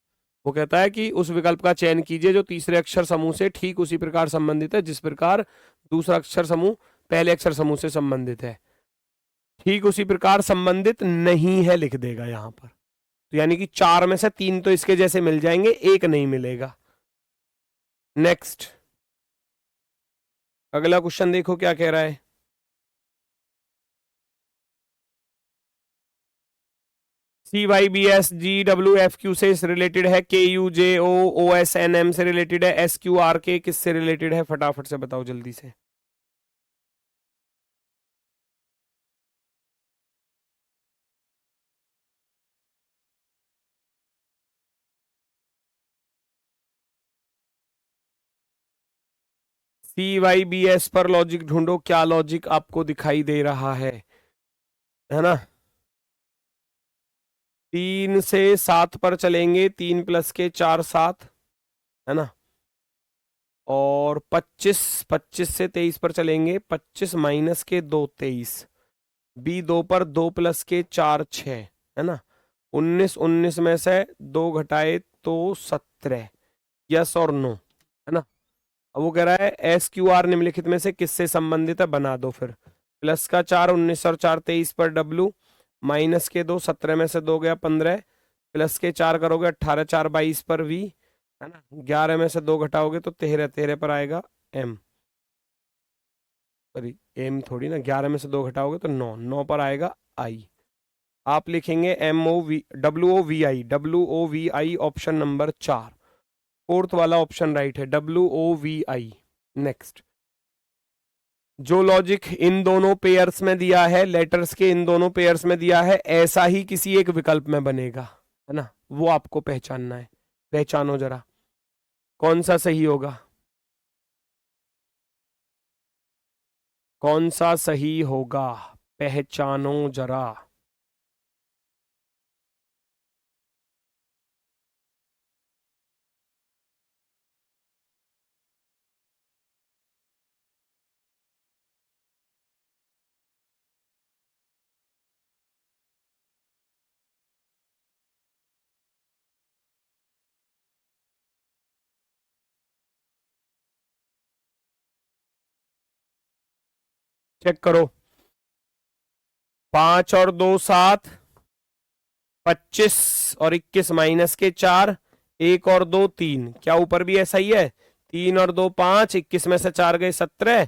वो कहता है कि उस विकल्प का चयन कीजिए जो तीसरे अक्षर समूह से ठीक उसी प्रकार संबंधित है जिस प्रकार दूसरा अक्षर समूह पहले अक्षर समूह से संबंधित है। ठीक उसी प्रकार संबंधित नहीं है लिख देगा यहां पर, तो यानी कि 4 में से 3 तो इसके जैसे मिल जाएंगे, 1 नहीं मिलेगा। नेक्स्ट, अगला क्वेश्चन देखो क्या कह रहा है। CYBSGWFQ से रिलेटेड है, KUJOOSNM से रिलेटेड है, SQRK किससे रिलेटेड है? फटाफट से बताओ जल्दी से। CYBS पर लॉजिक ढूंढो, क्या लॉजिक आपको दिखाई दे रहा है ना। 3 से 7 पर चलेंगे, 3 प्लस के 4 7, है ना, और 25 से 23 पर चलेंगे, 25 माइनस के 2 23, B2 पर 2 प्लस के 4 6, है ना, 19 में से 2 घटाए तो 17, यस और नो, है ना। अब वो कह रहा है SQR निम्नलिखित में से किससे संबंधित है, बना दो फिर। प्लस का 4 19 और 4 23 पर W, माइनस के 2 17 में से 2 गया 15, प्लस के 4 करोगे 18 4 22 पर V, है ना, 11 में से 2 घटाओगे तो 13 13 पर आएगा M, सॉरी M थोड़ी ना, 11 में से 2 घटाओगे तो 9 9 पर आएगा I। आप लिखेंगे WOVI ऑप्शन नंबर 4, फोर्थ वाला ऑप्शन राइट है, WOVI। नेक्स्ट, जो लॉजिक इन दोनों पेयर्स में दिया है, लेटर्स के इन दोनों पेयर्स में दिया है, ऐसा ही किसी एक विकल्प में बनेगा, है ना, वो आपको पहचानना है। पहचानो जरा कौन सा सही होगा। कौन सा सही होगा, पहचानो जरा। चेक करो। 5 और 2 7, 25 और 21 माइनस के 4, 1 और 2 3, क्या ऊपर भी ऐसा ही है? 3 और 2 5, 21 में से 4 गए 17,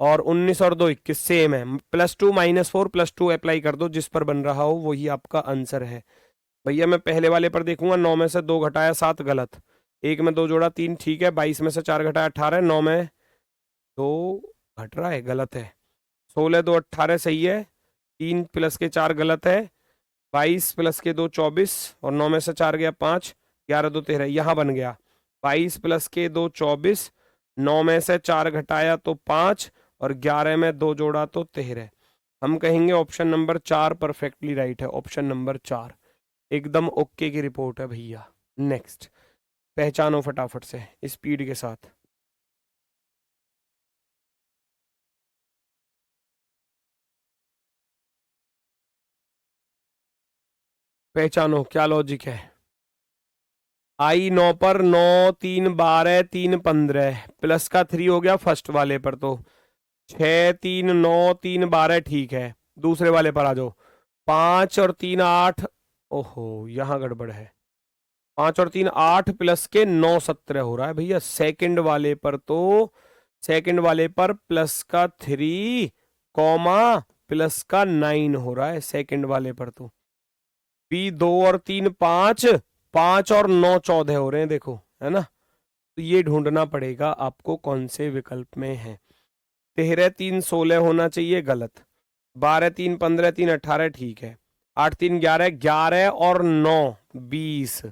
और 19 और 2 21, सेम है। +2 -4 +2 अप्लाई कर दो, जिस पर बन रहा हो वही आपका आंसर है। भैया मैं पहले वाले पर देखूंगा, 9 में से 2 घटाया 7 गलत, 1 में 2 जोड़ा 3 ठीक है, 22 में से 4 घटाया 18, 9 में 2 घट रहा है गलत है, 16 2 18 सही है, 3 प्लस के 4 गलत है, 22 प्लस के 2 24, और 9 में से 4 गया 5, 11 2 13, यहाँ बन गया 22 प्लस के 2 24, 9 में से 4 घटाया तो 5, और 11 में 2 जोड़ा तो 13। हम कहेंगे ऑप्शन नंबर 4 परफेक्टली राइट है, ऑप्शन नंबर 4 एकदम ओके की रिपोर्ट है भैया। नेक्स्ट, पहचानो फटाफट से स्पीड के साथ। पहचानो क्या लॉजिक है। आई 9 पर 9 3 12 3 15, प्लस का 3 हो गया फर्स्ट वाले पर, तो 6 3 9 3 12 ठीक है। दूसरे वाले पर आ जाओ, 5 और 3 8, ओहो यहाँ गड़बड़ है, 5 और 3 8 प्लस के 9 17 हो रहा है भैया। सेकंड वाले पर तो, सेकंड वाले पर प्लस का 3 कॉमा प्लस का 9 हो रहा है सेकंड वाले पर तो। बी 2 और 3 5, 5 और 9 14 हो रहे हैं देखो, है ना। तो ये ढूंढना पड़ेगा आपको कौन से विकल्प में है। 13 3 16 होना चाहिए गलत, 12 3 15 3 18 ठीक है, 8 3 11, 11 और 9 20,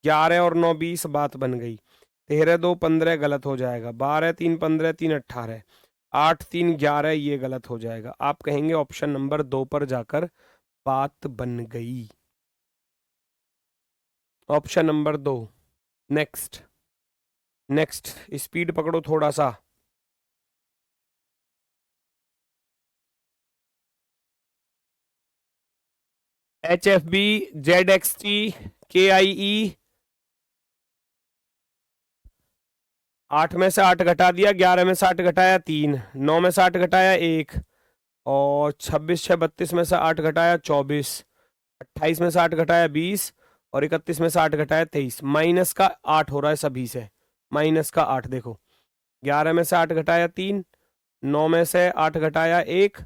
11 और 9 20 बात बन गई। 13 2 15 गलत हो जाएगा, 12 3 15 3 18, 8 3 11 ये गलत हो जाएगा। आप कहेंगे ऑप्शन नंबर 2 पर जाकर बात बन गई, option number 2। Next, next speed पकड़ो थोड़ा सा। HFB ZXT KIE, 8 में से 8 घटा दिया, 11 में से 8 घटाया 3, 9 में से 8 घटाया 1, और 26 6 32 में से 8 घटाया 24, 28 में से 8 घटाया 20, और 31 में से 8 घटाया 23, माइनस का 8 हो रहा है सभी से, माइनस का 8 देखो, 11 में से 8 घटाया 3, 9 में से 8 घटाया 1,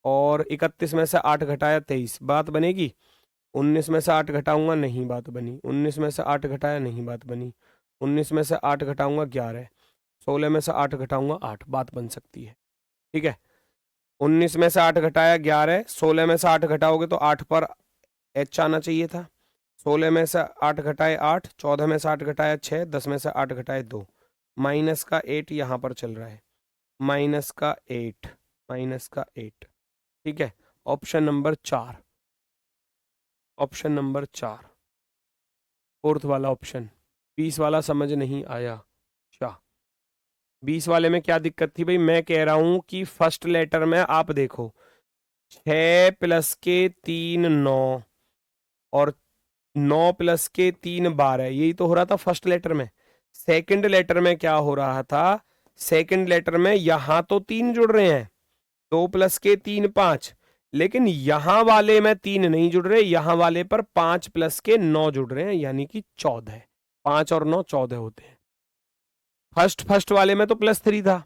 और 31 में से 8 घटाया 23, बात बनेगी। 19 में से 8 घटाऊंगा नहीं बात बनी, 19 में से 8 घटाया नहीं बात बनी, 19 में से 8 घटाऊंगा 11, 16 में से 8 घटाऊंगा 8, बात बन सकती है। ठीक है, 19 में से 8 घटाया 11, 16 में से 8 घटाओगे तो 8 पर एच आना चाहिए था, 16 में से 8 घटाए 8, 14 में से 8 घटाया 6, 10 में से 8 घटाए 2, माइनस का 8 यहाँ पर चल रहा है, माइनस का 8, माइनस का 8। ठीक है, option number 4, option number 4 fourth वाला ऑप्शन। 20 वाला समझ नहीं आया, अच्छा 20 वाले में क्या दिक्कत थी भाई, मैं कह रहा हूं कि फर्स्ट लेटर में आप देखो 6 प्लस के 3 9, और 9 प्लस के 3 12, यही तो हो रहा था फर्स्ट लेटर में। सेकंड लेटर में क्या हो रहा था, सेकंड लेटर में यहां तो 3 जुड़ रहे हैं, 2 प्लस के 3 5, लेकिन यहां वाले में 3 नहीं जुड़ रहे, यहां वाले पर 5 प्लस के 9 जुड़ रहे हैं, यानी कि 14, 5 और 9 14 होते हैं। फर्स्ट वाले में तो +3 था,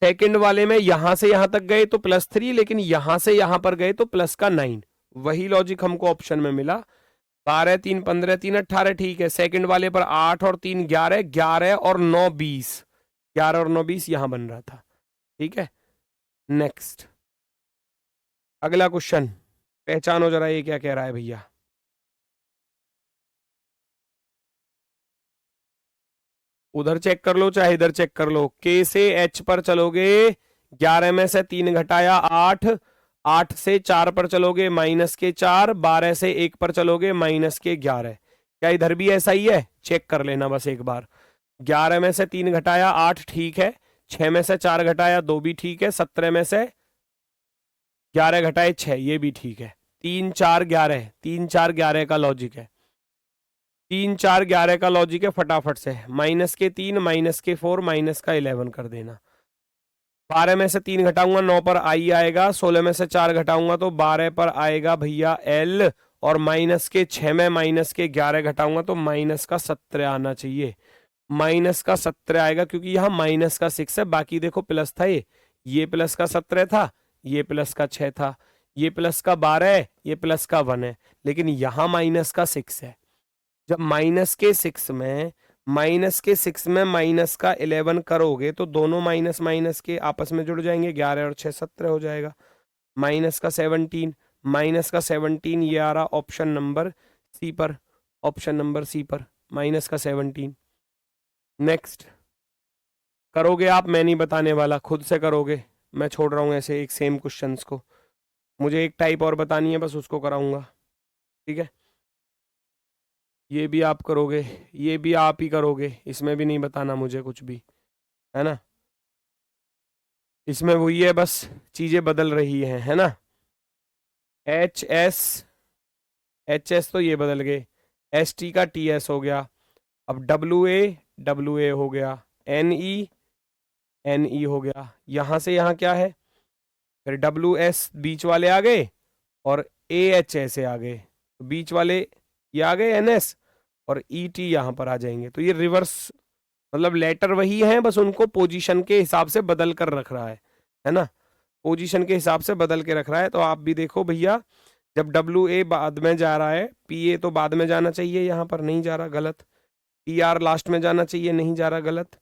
सेकंड वाले में यहां से यहां तक गए तो +3, लेकिन यहां से यहां पर गए तो प्लस का 9, वही लॉजिक हमको ऑप्शन में मिला। 12 3 15 3 18 ठीक है, सेकंड वाले पर 8 और 3 11, 11 और 9 20, 11 और 9 20 यहां बन रहा था। ठीक है, नेक्स्ट अगला क्वेश्चन, पहचानो जरा ये क्या कह रहा है भैया। उधर चेक कर लो चाहे इधर चेक कर लो, के से एच पर चलोगे 11 में से 3 घटाया 8, 8 से 4 पर चलोगे -4, 12 से 1 पर चलोगे -11। क्या इधर भी ऐसा ही है? चेक कर लेना बस एक बार। 11 में से 3 घटाया 8 ठीक है, 6 में से 4 घटाया 2 भी ठीक है, 17 में से 11 घटाए 6 ये भी ठीक है। 3 4 11, 3 4 11 का लॉजिक है, 3 4 11 का लॉजिक है। फटाफट से -3 -4 -11 कर देना। 12 में से 3 घटाऊंगा 9 पर आई आएगा, 16 में से 4 घटाऊंगा तो 12 पर आएगा भैया एल, और -6 में -11 घटाऊंगा तो -17 आना चाहिए। -17 आएगा क्योंकि यहाँ -6 है, बाकी देखो प्लस था, ये प्लस का 17 था, ये प्लस का 6 था, ये प्लस का 12 है, ये प्लस का 1 है, लेकिन यहाँ -6 है। जब -6 में -11 करोगे तो दोनों माइनस माइनस के आपस में जुड़ जाएंगे, 11 और 6 17 हो जाएगा। -17, -17 ये आ रहा ऑप्शन नंबर सी पर, ऑप्शन नंबर सी पर -17। नेक्स्ट करोगे आप, मैं नहीं बताने वाला, खुद से करोगे, मैं छोड़ रहा हूँ ऐसे एक सेम क्वेश्चंस को। मुझे एक टाइप और बतानी है बस, उसको कराऊंगा, ठीक है। ये भी आप करोगे, ये भी आप ही करोगे, इसमें भी नहीं बताना मुझे कुछ भी, है ना। इसमें वही है, बस चीजें बदल रही हैं, है ना। एच एस तो ये बदल गए, एस टी का टी एस हो गया, अब डब्ल्यू ए हो गया, एन ई हो गया, यहां से यहाँ क्या है, फिर डब्ल्यू एस बीच वाले आ गए और ए एच ऐसे आ गए, बीच वाले ये आ गए एन एस, और ई टी यहाँ पर आ जाएंगे। तो ये रिवर्स, मतलब लेटर वही है, बस उनको पोजीशन के हिसाब से बदल कर रख रहा है ना, पोजीशन के हिसाब से बदल के रख रहा है। तो आप भी देखो भैया, जब डब्ल्यू ए बाद में जा रहा है, पी ए तो बाद में जाना चाहिए, यहाँ पर नहीं जा रहा, गलत। टी आर लास्ट में जाना चाहिए, नहीं जा रहा, गलत।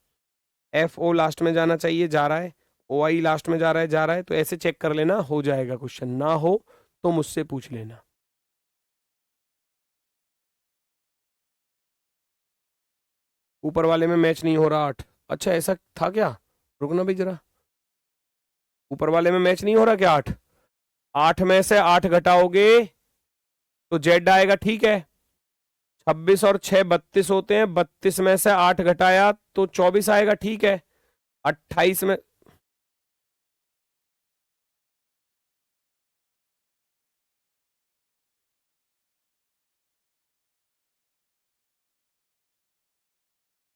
एफ ओ लास्ट में जाना चाहिए, जा रहा है। ओ आई लास्ट में जा रहा है, जा रहा है। तो ऐसे चेक कर लेना, हो जाएगा क्वेश्चन, ना हो तो मुझसे पूछ लेना। ऊपर वाले में मैच नहीं हो रहा 8, अच्छा ऐसा था क्या, रुकना भाई जरा, ऊपर वाले में मैच नहीं हो रहा क्या 8, 8 में से 8 घटाओगे तो जेड आएगा, ठीक है। 26 और 6 32 होते हैं, 32 में से 8 घटाया तो 24 आएगा, ठीक है। 28 में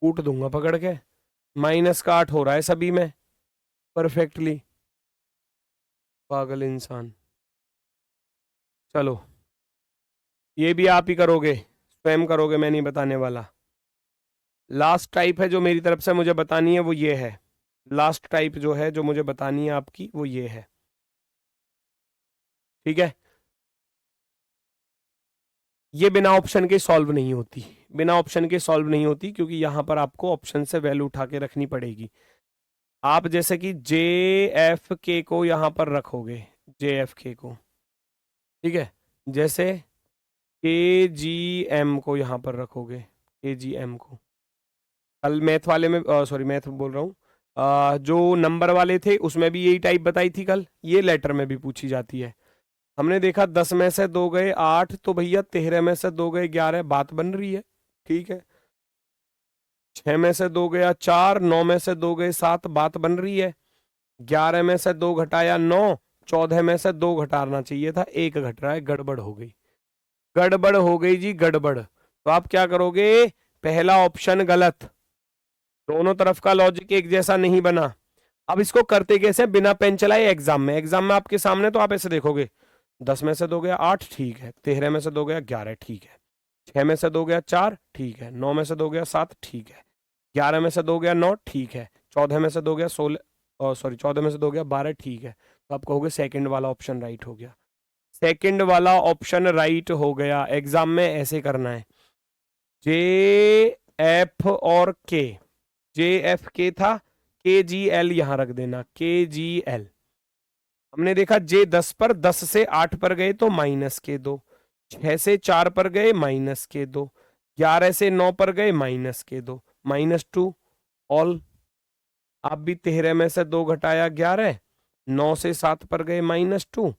कूट दूंगा पकड़ के, -8 हो रहा है सभी में परफेक्टली, पागल इंसान। चलो ये भी आप ही करोगे, स्वयं करोगे, मैं नहीं बताने वाला। लास्ट टाइप है जो मेरी तरफ से मुझे बतानी है वो ये है, लास्ट टाइप जो है जो मुझे बतानी है आपकी वो ये है, ठीक है। ये बिना ऑप्शन के सॉल्व नहीं होती, बिना ऑप्शन के सॉल्व नहीं होती, क्योंकि यहां पर आपको ऑप्शन से वैल्यू उठा के रखनी पड़ेगी। आप जैसे कि जे एफ के को यहां पर रखोगे, जे एफ के को, ठीक है, जैसे के जी एम को यहां पर रखोगे, के जी एम को। कल मैथ वाले में, सॉरी मैथ बोल रहा हूँ, जो नंबर वाले थे उसमें भी यही टाइप बताई थी कल, ये लेटर में भी पूछी जाती है। हमने देखा 10 में से 2 गए 8, तो भैया 13 में से 2 गए 11, बात बन रही है, ठीक है। 6 में से 2 गया 4, 9 में से 2 गए 7, बात बन रही है। 11 में से 2 घटाया 9, 14 में से 2 घटाना चाहिए था, 1 घट रहा है, गड़बड़ हो गई, गड़बड़ हो गई जी, गड़बड़। तो आप क्या करोगे, पहला ऑप्शन गलत, दोनों तरफ का लॉजिक एक जैसा नहीं बना। अब इसको करते कैसे, बिना पेन चलाए एग्जाम में, एग्जाम में आपके सामने, तो आप ऐसे देखोगे, 10 में से 2 गया 8, ठीक है। 13 में से 2 गया 11, ठीक है। 6 में से 2 गया 4, ठीक है। 9 में से 2 गया 7, ठीक है। 11 में से 2 गया 9, ठीक है। 14 में से 2 गया 16, सॉरी 14 में से 2 गया 12, ठीक है। तो आप कहोगे सेकंड वाला ऑप्शन राइट हो गया, सेकंड वाला ऑप्शन राइट हो गया। एग्जाम में ऐसे करना है, जे एफ और के, जे एफ के था, के जी एल यहां रख देना, के जी एल। हमने देखा जे 10 पर, 10 से 8 पर गए तो -2, 6 से 4 पर गए -2, 11 से 9 पर गए -2, -2 ऑल। आप भी 13 में से 2 घटाया 11, 9 से 7 पर गए -2,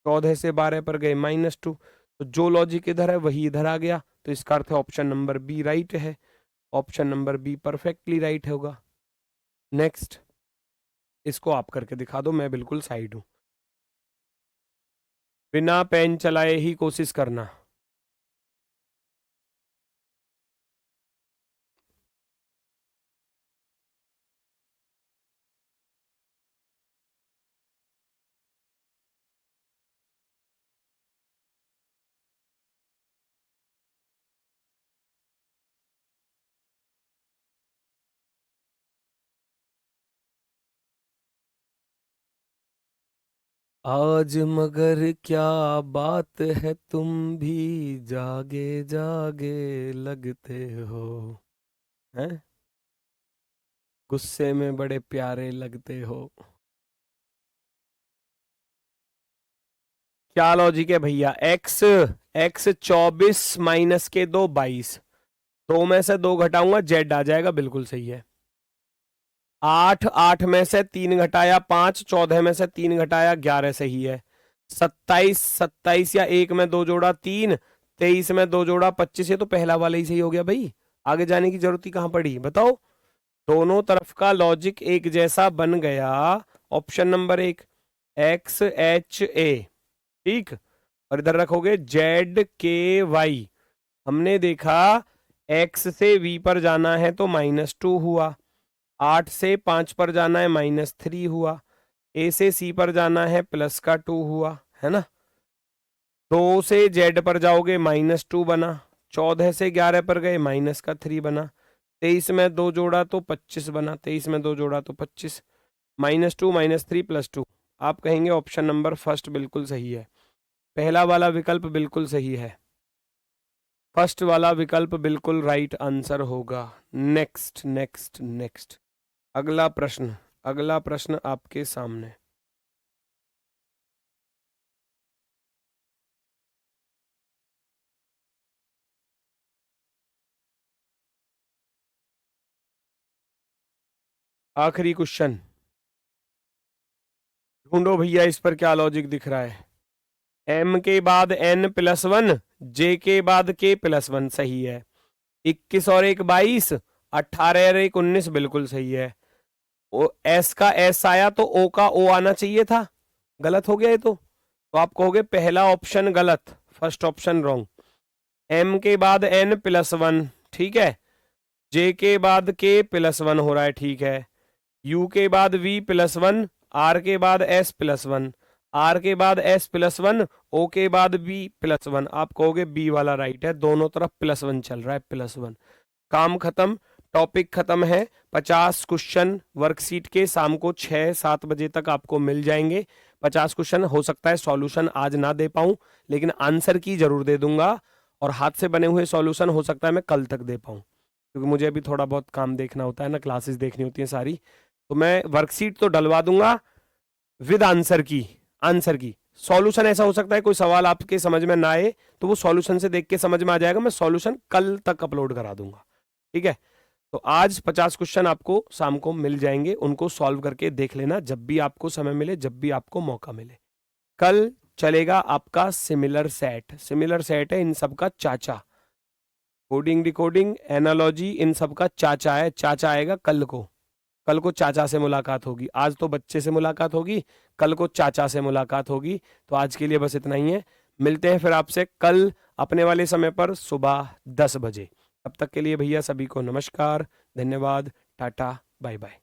14 से 12 पर गए -2, तो जो लॉजिक इधर है वही इधर आ गया, तो इसका अर्थ है ऑप्शन नंबर बी राइट है। Option number B perfectly right होगा। नेक्स्ट, इसको आप करके दिखा दो, मैं बिल्कुल साइड हूं। बिना पेन चलाए ही कोशिश करना। आज मगर क्या बात है, तुम भी जागे जागे लगते हो, हैं? गुस्से में बड़े प्यारे लगते हो। क्या लॉजिक है भैया? x x 24 माइनस के 2 22, 2 में से 2 घटाऊंगा z आ जाएगा, बिल्कुल सही है। 8 8 में से 3 घटाया 5, 14 में से 3 घटाया 11 सही है। 27 27 या 1 में 2 जोड़ा 3, 23 में 2 जोड़ा 25, ये तो पहला वाला ही सही हो गया भाई, आगे जाने की जरूरत ही कहां पड़ी बताओ। दोनों तरफ का लॉजिक एक जैसा बन गया। Option number 1 x H A, ठीक। और इधर रखोगे जेड के वाई। हमने देखा एक्स से वी पर जाना है तो -2 हुआ, 8 से 5 पर जाना है -3 हुआ, ए से सी पर जाना है +2 हुआ, है ना। 2 से जेड पर जाओगे -2 बना, 14 से 11 पर गए -3 बना, 23 में 2 जोड़ा तो 25 बना, 23 में 2 जोड़ा तो 25, -2 -3 +2। आप कहेंगे ऑप्शन नंबर फर्स्ट बिल्कुल सही है, पहला वाला विकल्प बिल्कुल सही है, फर्स्ट वाला विकल्प बिल्कुल राइट आंसर होगा। नेक्स्ट नेक्स्ट नेक्स्ट, अगला प्रश्न, अगला प्रश्न आपके सामने। आखिरी क्वेश्चन ढूंढो भैया, इस पर क्या लॉजिक दिख रहा है। m के बाद n+1, j के बाद k+1 सही है, 21 और 1 22, 18 और 1 19 बिल्कुल सही है। ओ s का s आया तो o का o आना चाहिए था, गलत हो गया ये तो आप कहोगे पहला ऑप्शन गलत, फर्स्ट ऑप्शन रॉन्ग। m के बाद n+1, ठीक है, j के बाद k+1 हो रहा है, ठीक है, u के बाद v+1, r के बाद s+1, आर के एस +1, ओ के बाद b+1, आप कहोगे बी वाला राइट है, दोनों तरफ +1 चल रहा है, +1। काम खत्म, टॉपिक खत्म है। 50 क्वेश्चन वर्कशीट के शाम को 6-7 बजे तक आपको मिल जाएंगे। 50 क्वेश्चन, हो सकता है सॉल्यूशन आज ना दे पाऊं, लेकिन आंसर की जरूर दे दूंगा, और हाथ से बने हुए सॉल्यूशन हो सकता है मैं कल तक दे पाऊं, क्योंकि मुझे अभी थोड़ा बहुत काम देखना होता है ना, क्लासेस देखनी होती हैं सारी, तो मैं वर्कशीट तो डलवा दूंगा विद आंसर की। आंसर की सॉल्यूशन ऐसा हो सकता है कोई सवाल आपके समझ में ना आए तो वो सॉल्यूशन से देख के समझ में आ जाएगा, मैं सॉल्यूशन कल तक अपलोड करा दूंगा, ठीक है। तो आज 50 क्वेश्चन आपको शाम को मिल जाएंगे, उनको सॉल्व करके देख लेना जब भी आपको समय मिले, जब भी आपको मौका मिले। कल चलेगा आपका सिमिलर सेट, सिमिलर सेट है इन सब का चाचा, कोडिंग डिकोडिंग एनालॉजी इन सब का चाचा है, चाचा आएगा कल को। कल को चाचा से मुलाकात होगी, आज तो बच्चे से मुलाकात होगी, कल को चाचा से मुलाकात होगी। तो आज के लिए बस इतना ही है, मिलते हैं फिर आपसे कल अपने वाले समय पर सुबह 10 बजे। तब तक के लिए भैया सभी को नमस्कार, धन्यवाद, टाटा, बाय बाय।